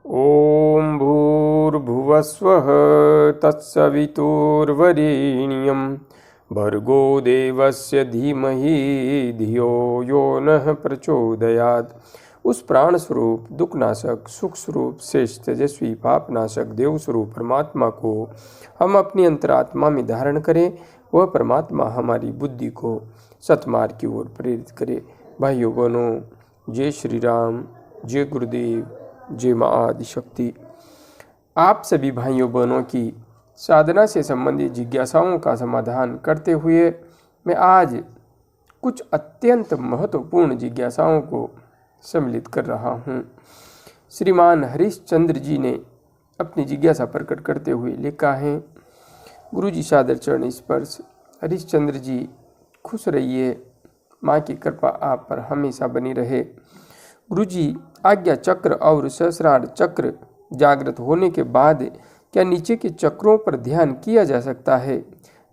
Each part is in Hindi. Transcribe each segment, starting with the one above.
ॐ भूर्भुवस्वः तत्सवितुर्वरेण्यं भर्गो देवस्य धीमहि धियो यो नः प्रचोदयात्। उस प्राण स्वरूप, दुखनाशक, सुख स्वरूप, शेष तेजस्वी, पापनाशक, देव स्वरूप परमात्मा को हम अपनी अंतरात्मा में धारण करें। वह परमात्मा हमारी बुद्धि को सतमार्ग की ओर प्रेरित करे। भाइयों बहनों, जय श्री राम, जय गुरुदेव, जय माँ आदिशक्ति। आप सभी भाइयों बहनों की साधना से संबंधित जिज्ञासाओं का समाधान करते हुए मैं आज कुछ अत्यंत महत्वपूर्ण जिज्ञासाओं को सम्मिलित कर रहा हूँ। श्रीमान हरिश्चंद्र जी ने अपनी जिज्ञासा प्रकट करते हुए लिखा है। गुरु जी सादर चरण स्पर्श। हरिश्चंद्र जी खुश रहिए, माँ की कृपा आप पर हमेशा बनी रहे। गुरु जी, आज्ञा चक्र और सहस्रार चक्र जागृत होने के बाद क्या नीचे के चक्रों पर ध्यान किया जा सकता है?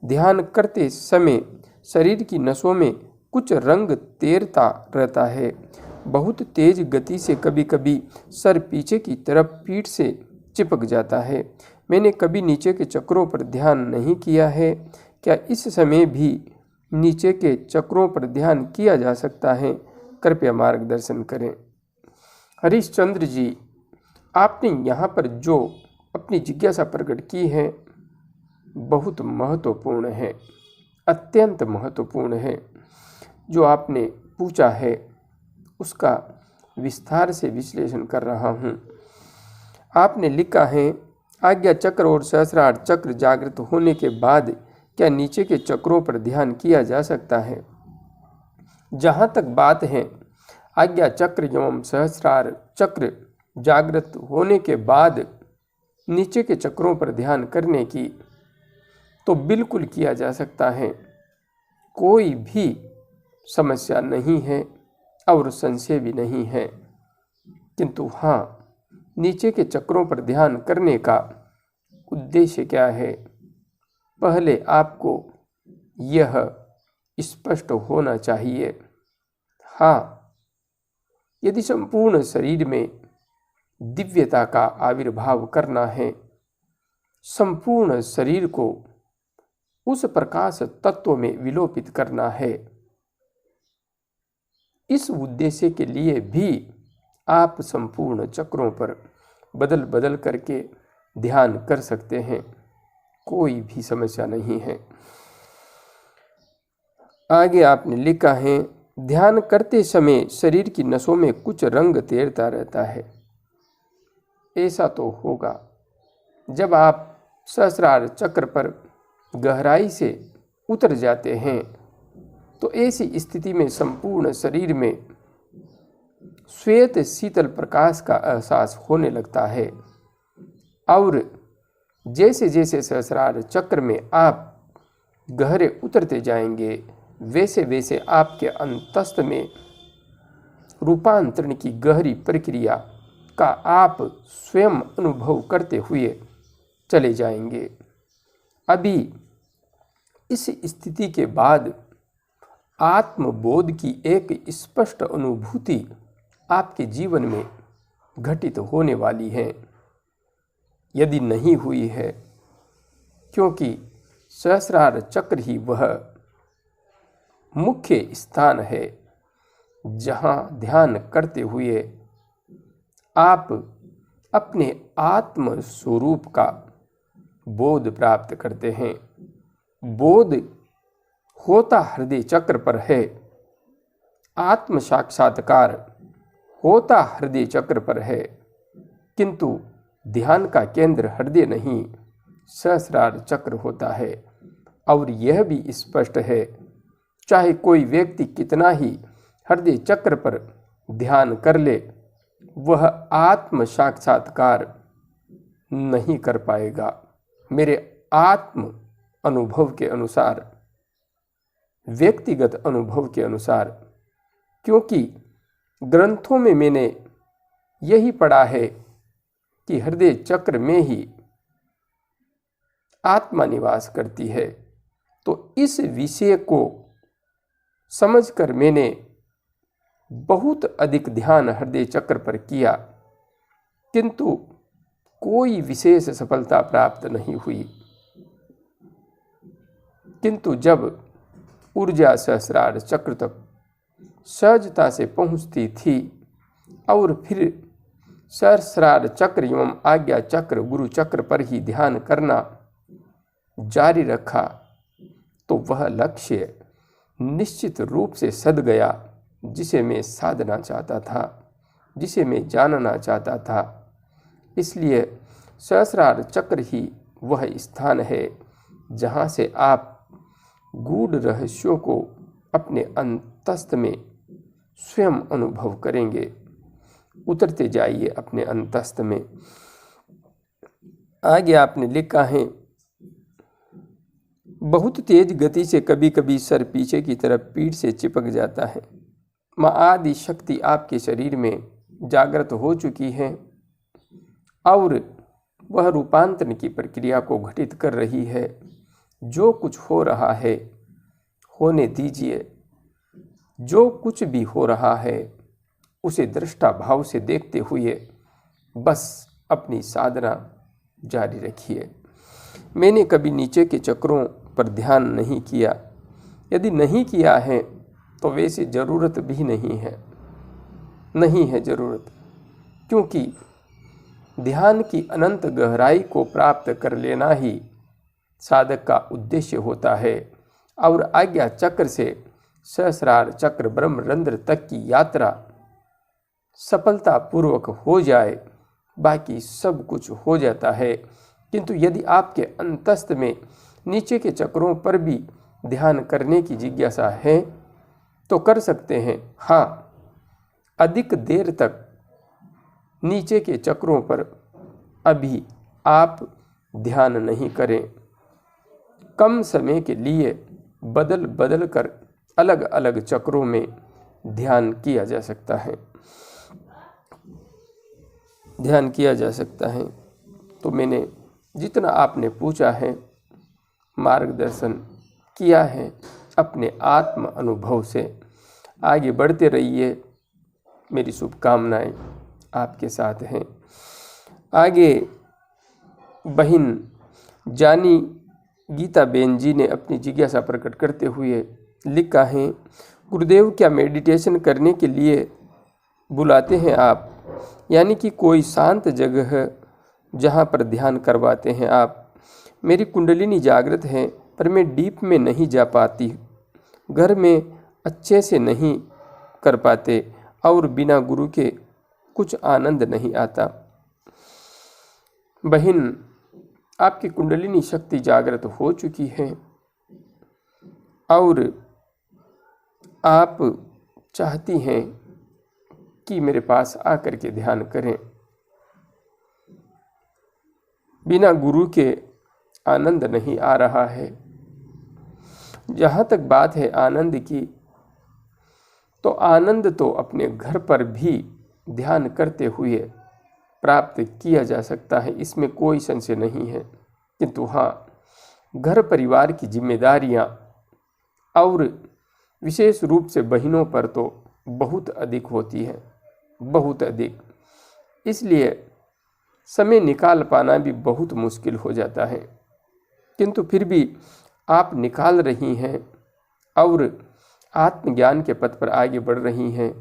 ध्यान करते समय शरीर की नसों में कुछ रंग तैरता रहता है। बहुत तेज गति से कभी कभी सर पीछे की तरफ पीठ से चिपक जाता है। मैंने कभी नीचे के चक्रों पर ध्यान नहीं किया है। क्या इस समय भी नीचे के चक्रों पर ध्यान किया जा सकता है? कृपया मार्गदर्शन करें। हरिश्चंद्र जी, आपने यहाँ पर जो अपनी जिज्ञासा प्रकट की है बहुत महत्वपूर्ण है, अत्यंत महत्वपूर्ण है। जो आपने पूछा है उसका विस्तार से विश्लेषण कर रहा हूँ। आपने लिखा है, आज्ञा चक्र और सहस्रार चक्र जागृत होने के बाद क्या नीचे के चक्रों पर ध्यान किया जा सकता है? जहाँ तक बात है आज्ञा चक्र एवं सहस्रार चक्र जागृत होने के बाद नीचे के चक्रों पर ध्यान करने की, तो बिल्कुल किया जा सकता है। कोई भी समस्या नहीं है और संशय भी नहीं है। किंतु हाँ, नीचे के चक्रों पर ध्यान करने का उद्देश्य क्या है, पहले आपको यह स्पष्ट होना चाहिए। हाँ, यदि संपूर्ण शरीर में दिव्यता का आविर्भाव करना है, संपूर्ण शरीर को उस प्रकाश तत्व में विलोपित करना है, इस उद्देश्य के लिए भी आप संपूर्ण चक्रों पर बदल बदल करके ध्यान कर सकते हैं। कोई भी समस्या नहीं है। आगे आपने लिखा है, ध्यान करते समय शरीर की नसों में कुछ रंग तैरता रहता है। ऐसा तो होगा जब आप सहस्रार चक्र पर गहराई से उतर जाते हैं, तो ऐसी स्थिति में संपूर्ण शरीर में श्वेत शीतल प्रकाश का एहसास होने लगता है। और जैसे जैसे सहस्रार चक्र में आप गहरे उतरते जाएंगे, वैसे वैसे आपके अंतस्थ में रूपांतरण की गहरी प्रक्रिया का आप स्वयं अनुभव करते हुए चले जाएंगे। अभी इस स्थिति के बाद आत्मबोध की एक स्पष्ट अनुभूति आपके जीवन में घटित होने वाली है, यदि नहीं हुई है, क्योंकि सहस्रार चक्र ही वह मुख्य स्थान है जहाँ ध्यान करते हुए आप अपने आत्म स्वरूप का बोध प्राप्त करते हैं। बोध होता हृदय चक्र पर है, आत्म साक्षात्कार होता हृदय चक्र पर है, किंतु ध्यान का केंद्र हृदय नहीं सहस्रार चक्र होता है। और यह भी स्पष्ट है, चाहे कोई व्यक्ति कितना ही हृदय चक्र पर ध्यान कर ले, वह आत्म साक्षात्कार नहीं कर पाएगा। मेरे आत्म अनुभव के अनुसार, व्यक्तिगत अनुभव के अनुसार, क्योंकि ग्रंथों में मैंने यही पढ़ा है कि हृदय चक्र में ही आत्मा निवास करती है। तो इस विषय को समझकर मैंने बहुत अधिक ध्यान हृदय चक्र पर किया, किंतु कोई विशेष सफलता प्राप्त नहीं हुई। किंतु जब ऊर्जा सहस्रार चक्र तक सहजता से पहुंचती थी और फिर सहस्रार चक्र एवं आज्ञा चक्र गुरु चक्र पर ही ध्यान करना जारी रखा, तो वह लक्ष्य निश्चित रूप से सध गया जिसे मैं साधना चाहता था, जिसे मैं जानना चाहता था। इसलिए सहस्रार चक्र ही वह स्थान है जहाँ से आप गूढ़ रहस्यों को अपने अंतस्थ में स्वयं अनुभव करेंगे। उतरते जाइए अपने अंतस्थ में। आगे आपने लिखा है, बहुत तेज गति से कभी कभी सर पीछे की तरफ पीठ से चिपक जाता है। माँ आदि शक्ति आपके शरीर में जागृत हो चुकी है और वह रूपांतरण की प्रक्रिया को घटित कर रही है। जो कुछ हो रहा है होने दीजिए। जो कुछ भी हो रहा है उसे दृष्टा भाव से देखते हुए बस अपनी साधना जारी रखिए। मैंने कभी नीचे के चक्रों पर ध्यान नहीं किया। यदि नहीं किया है तो वैसे ज़रूरत भी नहीं है ज़रूरत, क्योंकि ध्यान की अनंत गहराई को प्राप्त कर लेना ही साधक का उद्देश्य होता है। और आज्ञा चक्र से सहस्रार चक्र ब्रह्मरंध्र तक की यात्रा सफलतापूर्वक हो जाए, बाकी सब कुछ हो जाता है। किंतु यदि आपके अंतस्थ में नीचे के चक्रों पर भी ध्यान करने की जिज्ञासा है तो कर सकते हैं। हाँ, अधिक देर तक नीचे के चक्रों पर अभी आप ध्यान नहीं करें। कम समय के लिए बदल बदल कर अलग अलग चक्रों में ध्यान किया जा सकता है। तो मैंने जितना आपने पूछा है मार्गदर्शन किया है अपने आत्म अनुभव से। आगे बढ़ते रहिए, मेरी शुभकामनाएं आपके साथ हैं। आगे बहन जानी गीता बेन जी ने अपनी जिज्ञासा प्रकट करते हुए लिखा है, गुरुदेव क्या मेडिटेशन करने के लिए बुलाते हैं आप, यानी कि कोई शांत जगह है जहाँ पर ध्यान करवाते हैं आप? मेरी कुंडलिनी जागृत है पर मैं डीप में नहीं जा पाती, घर में अच्छे से नहीं कर पाते और बिना गुरु के कुछ आनंद नहीं आता। बहन, आपकी कुंडलिनी शक्ति जागृत हो चुकी है और आप चाहती हैं कि मेरे पास आकर के ध्यान करें। बिना गुरु के आनंद नहीं आ रहा है। जहाँ तक बात है आनंद की, तो आनंद तो अपने घर पर भी ध्यान करते हुए प्राप्त किया जा सकता है, इसमें कोई संशय नहीं है। किंतु हाँ, घर परिवार की जिम्मेदारियाँ और विशेष रूप से बहनों पर तो बहुत अधिक होती है, बहुत अधिक। इसलिए समय निकाल पाना भी बहुत मुश्किल हो जाता है। किंतु फिर भी आप निकाल रही हैं और आत्मज्ञान के पथ पर आगे बढ़ रही हैं,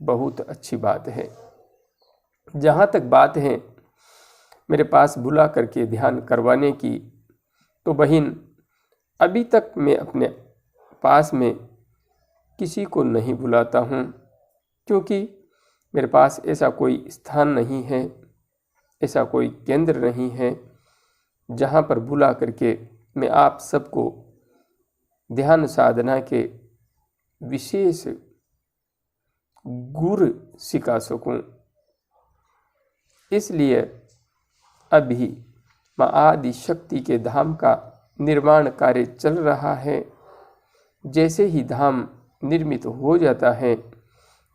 बहुत अच्छी बात है। जहाँ तक बात है मेरे पास बुला करके ध्यान करवाने की, तो बहन अभी तक मैं अपने पास में किसी को नहीं बुलाता हूँ, क्योंकि मेरे पास ऐसा कोई स्थान नहीं है, ऐसा कोई केंद्र नहीं है जहाँ पर बुला करके मैं आप सबको ध्यान साधना के विशेष गुर सिखा सकूं। इसलिए अभी माँ आदि शक्ति के धाम का निर्माण कार्य चल रहा है। जैसे ही धाम निर्मित हो जाता है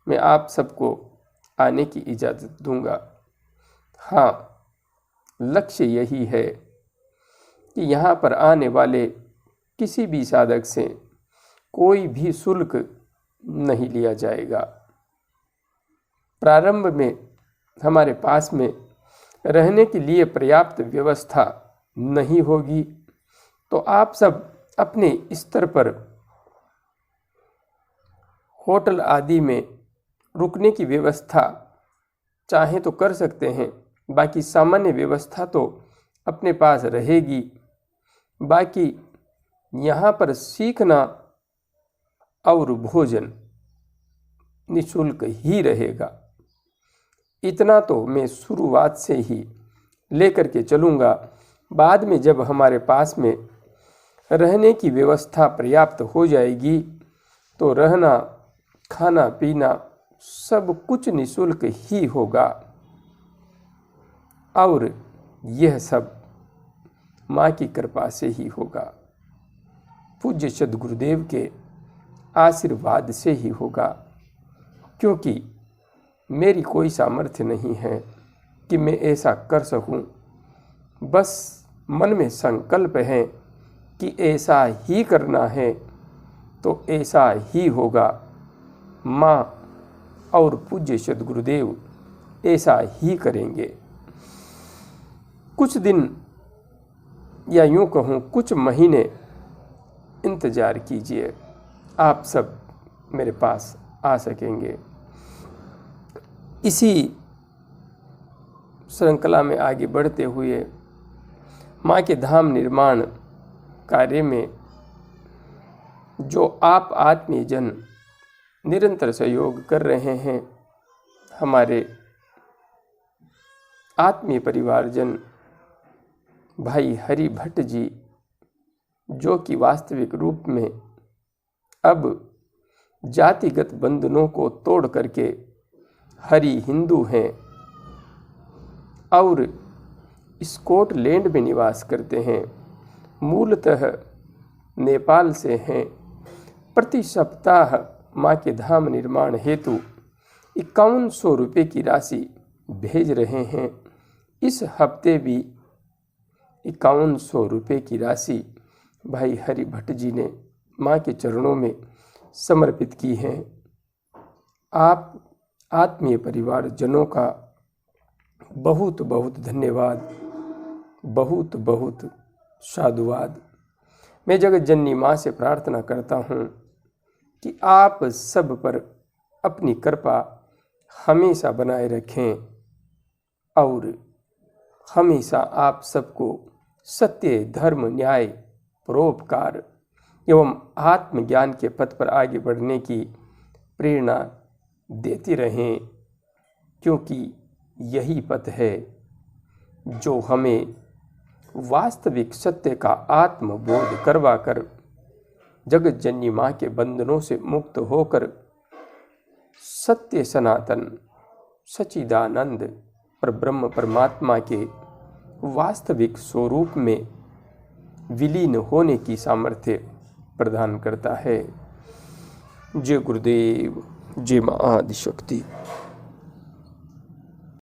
मैं आप सबको आने की इजाज़त दूंगा। हाँ, लक्ष्य यही है कि यहाँ पर आने वाले किसी भी साधक से कोई भी शुल्क नहीं लिया जाएगा। प्रारंभ में हमारे पास में रहने के लिए पर्याप्त व्यवस्था नहीं होगी तो आप सब अपने स्तर पर होटल आदि में रुकने की व्यवस्था चाहें तो कर सकते हैं। बाकी सामान्य व्यवस्था तो अपने पास रहेगी। बाकी यहाँ पर सीखना और भोजन निःशुल्क ही रहेगा। इतना तो मैं शुरुआत से ही लेकर के चलूँगा। बाद में जब हमारे पास में रहने की व्यवस्था पर्याप्त हो जाएगी तो रहना खाना पीना सब कुछ निःशुल्क ही होगा और यह सब माँ की कृपा से ही होगा, पूज्य सद्गुरुदेव के आशीर्वाद से ही होगा। क्योंकि मेरी कोई सामर्थ्य नहीं है कि मैं ऐसा कर सकूं। बस मन में संकल्प है कि ऐसा ही करना है तो ऐसा ही होगा। माँ और पूज्य सद्गुरुदेव ऐसा ही करेंगे। कुछ दिन या यूँ कहूँ कुछ महीने इंतज़ार कीजिए, आप सब मेरे पास आ सकेंगे। इसी श्रृंखला में आगे बढ़ते हुए माँ के धाम निर्माण कार्य में जो आप आत्मीय जन निरंतर सहयोग कर रहे हैं, हमारे आत्मीय परिवारजन भाई हरि भट्ट जी, जो कि वास्तविक रूप में अब जातिगत बंधनों को तोड़ करके हरि हिंदू हैं और स्कॉटलैंड में निवास करते हैं, मूलतः नेपाल से हैं। प्रति सप्ताह माँ के धाम निर्माण हेतु 5100 रुपये की राशि भेज रहे हैं। इस हफ्ते भी 5100 रुपये की राशि भाई हरि भट्ट जी ने माँ के चरणों में समर्पित की है। आप आत्मीय परिवारजनों का बहुत बहुत धन्यवाद, बहुत बहुत साधुवाद। मैं जगत जननी माँ से प्रार्थना करता हूँ कि आप सब पर अपनी कृपा हमेशा बनाए रखें और हमेशा आप सबको सत्य, धर्म, न्याय, परोपकार एवं आत्मज्ञान के पथ पर आगे बढ़ने की प्रेरणा देती रहें, क्योंकि यही पथ है जो हमें वास्तविक सत्य का आत्मबोध करवाकर जगत जननी माँ के बंधनों से मुक्त होकर सत्य सनातन सच्चिदानंद पर ब्रह्म परमात्मा के वास्तविक स्वरूप में विलीन होने की सामर्थ्य प्रदान करता है। जय गुरुदेव, जय माँ आदिशक्ति।